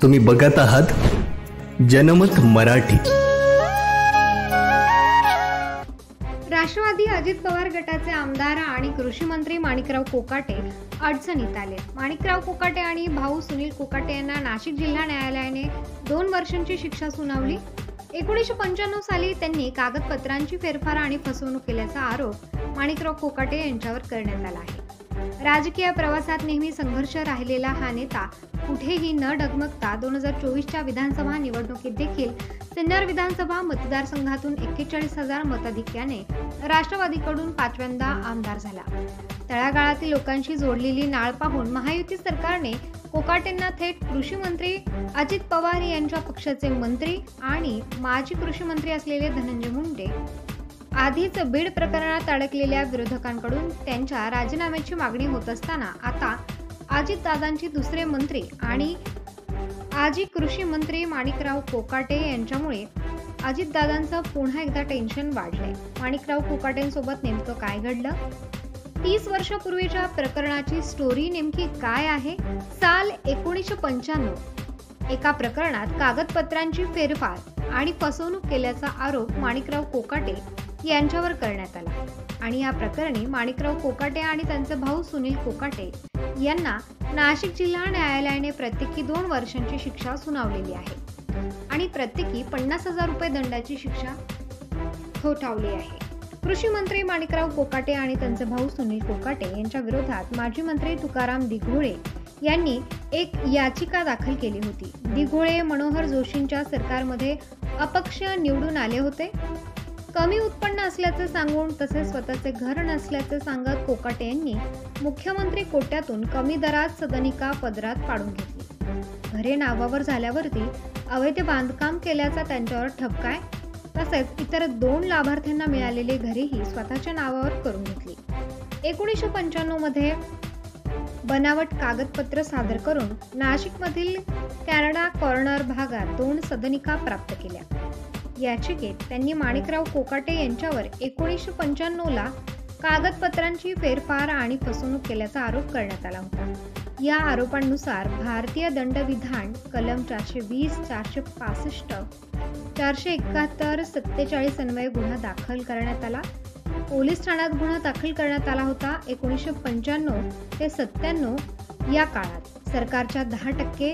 तुम्ही बघत आहात जनमत मराठी। राष्ट्रवादी अजित पवार गटाचे आमदार आणि कृषी मंत्री माणिकराव कोकाटे अडचणीत आले। माणिकराव कोकाटे आणि भाऊ सुनील कोकाटे यांना नाशिक जिल्हा न्यायालयाने 2 वर्षांची शिक्षा सुनावली। 1995 साली त्यांनी कागदपत्रांची फेरफार आणि फसवणूक केल्याचा आरोप माणिकराव कोकाटे यांच्यावर करण्यात आला आहे। राजकीय प्रवासात नेहमी संघर्ष राहिलेला हा नेता कुठेही न डगमगता 2024च्या विधानसभा निवडणुकीत देखील सिन्नर विधानसभा मतदारसंघातून 41,000 मताधिक्याने राष्ट्रवादीकडून 5व्यांदा आमदार झाला। तळागाळातील लोकांशी जोडलेली नाळ पाहून महायुती सरकारने कोकाटेंना थेट कृषी मंत्री अजित पवार यांच्या पक्षाचे मंत्री आणि माजी कृषी मंत्री असलेले धनंजय मुंडे आधीच बीड प्रकरणात अडकलेल्या विरोधकांकडून त्यांच्या राजीनाम्याची मागणी होत असताना आता अजितदादांची दुसरे मंत्री आणि आजी कृषी मंत्री माणिकराव कोकाटे यांच्यामुळे अजितदादांचं पुन्हा एकदा टेन्शन वाढलंय। माणिकराव कोकाटेंसोबत नेमकं काय घडलं? 30 वर्षापूर्वीच्या प्रकरणाची स्टोरी नेमकी काय आहे? साल 1995 एका प्रकरणात कागदपत्रांची फेरफार आणि फसवणूक केल्याचा आरोप माणिकराव कोकाटे यांच्यावर करण्यात आला आणि या प्रकरणी माणिकराव कोकाटे आणि त्यांचे भाऊ सुनील कोकाटे यांना नाशिक जिल्हा न्यायालयाने प्रत्येकी 2 वर्षांची शिक्षा सुनावलेली आहे आणि प्रत्येकी 50,000 रुपये दंडाची शिक्षा ठोठावली आहे। कृषी मंत्री माणिकराव कोकाटे आणि त्यांचे भाऊ सुनील कोकाटे यांच्या विरोधात माजी मंत्री तुकाराम दिघोळे यांनी एक याचिका दाखल केली होती। दिघोळे मनोहर जोशींच्या सरकारमध्ये अपक्ष निवडून आले होते। कमी उत्पन्न असल्याचे सांगून तसेच स्वतःचे घर नसल्याचे सांगत कोकाटे यांनी मुख्यमंत्री कोट्यातून कमी दरात सदनिका पदरात पाडून घेतली। घरे नावावर झाल्यावरती अवैध बांधकाम केल्याचा त्यांच्यावर ठपका आहे। तसेच इतर 2 लाभार्थ्यांना मिळालेले घरेही स्वतःच्या नावावर करून घेतली। 1995 मध्ये बनावट कागदपत्र सादर करून नाशिकमधील कॅनडा कॉर्नर भागात 2 सदनिका प्राप्त केल्या। याचिकेत त्यांनी माणिकराव कोकाटे यांच्यावर 1995 ला कागदपत्रांची फेरफार आणि फसवणूक केल्याचा आरोप करण्यात आला होता। या आरोपांनुसार भारतीय दंडविधान कलम 420, 465, 471, 47 अन्वये गुन्हा दाखल करण्यात आला। पोलीस ठाण्यात गुन्हा दाखल करण्यात आला होता। 1995 ते 97 या काळात सरकारच्या 10%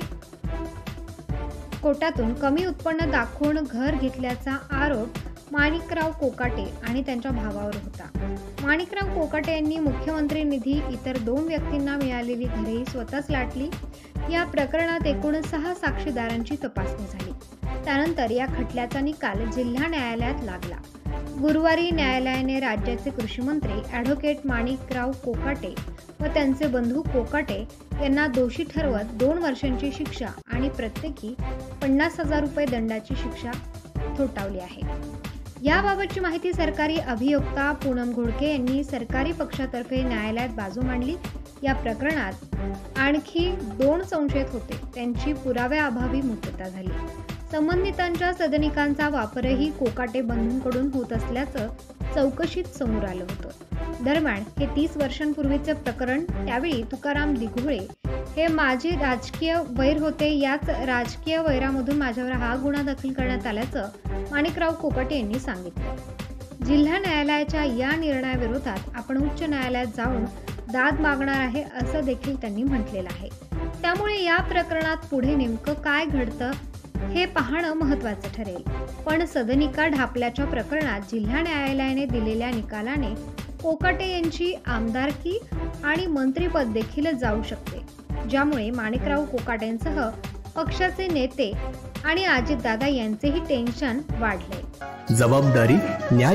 कोट्यातून कमी उत्पन्न दाखवून घर घेतल्याचा आरोप माणिकराव कोकाटे आणि त्यांच्या भावावर होता। माणिकराव कोकाटे यांनी मुख्यमंत्री निधी इतर 2 व्यक्तींना मिळालेली घरेही स्वतःच लाटली। या प्रकरणात एकूण 6 साक्षीदारांची तपासणी झाली। त्यानंतर या खटल्याचा निकाल जिल्हा न्यायालयात लागला। गुरुवारी न्यायालयाने राज्याचे कृषी मंत्री ॲडव्होकेट माणिकराव कोकाटे व त्यांचे बंधू कोकाटे यांना दोषी ठरवत 2 वर्षांची शिक्षा आणि प्रत्येकी 50,000 रुपये दंडाची शिक्षा ठोठावली आहे। याबाबतची माहिती सरकारी अभियोक्ता पूनम घोडके यांनी सरकारी पक्षातर्फे न्यायालयात बाजू मांडली। या प्रकरणात आणखी 2 संशयित होते, त्यांची पुराव्याअभावी मुक्तता झाली। संबंधितांच्या सदनिकांचा वापरही कोकाटे बंधूंकडून होत असल्याचं चौकशीत समोर आलं होतं। दरम्यान हे 30 वर्षांपूर्वीचे प्रकरण, त्यावेळी तुकाराम दिघोळे हे माझे राजकीय वैर होते। याच राजकीय वैरामधून माझ्यावर हा गुन्हा दाखल करण्यात आल्याचं माणिकराव कोकाटे यांनी सांगितलं। जिल्हा न्यायालयाच्या या निर्णयाविरोधात आपण उच्च न्यायालयात जाऊन दाद मागणार आहे असं देखील त्यांनी म्हटलेलं आहे। त्यामुळे या प्रकरणात पुढे नेमकं काय घडतं हे पाहणं महत्त्वाचं ठरेल। पण सदनिका ढापल्याच्या प्रकरणात जिल्हा न्यायालयाने दिलेल्या निकालाने कोकाटे यांची आमदारकी आणि मंत्रीपद देखील जाऊ शकते, ज्यामुळे माणिकराव कोकाटेंसह पक्षाचे नेते आणि अजितदादा यांचेही टेन्शन वाढले। जबाबदारी न्याय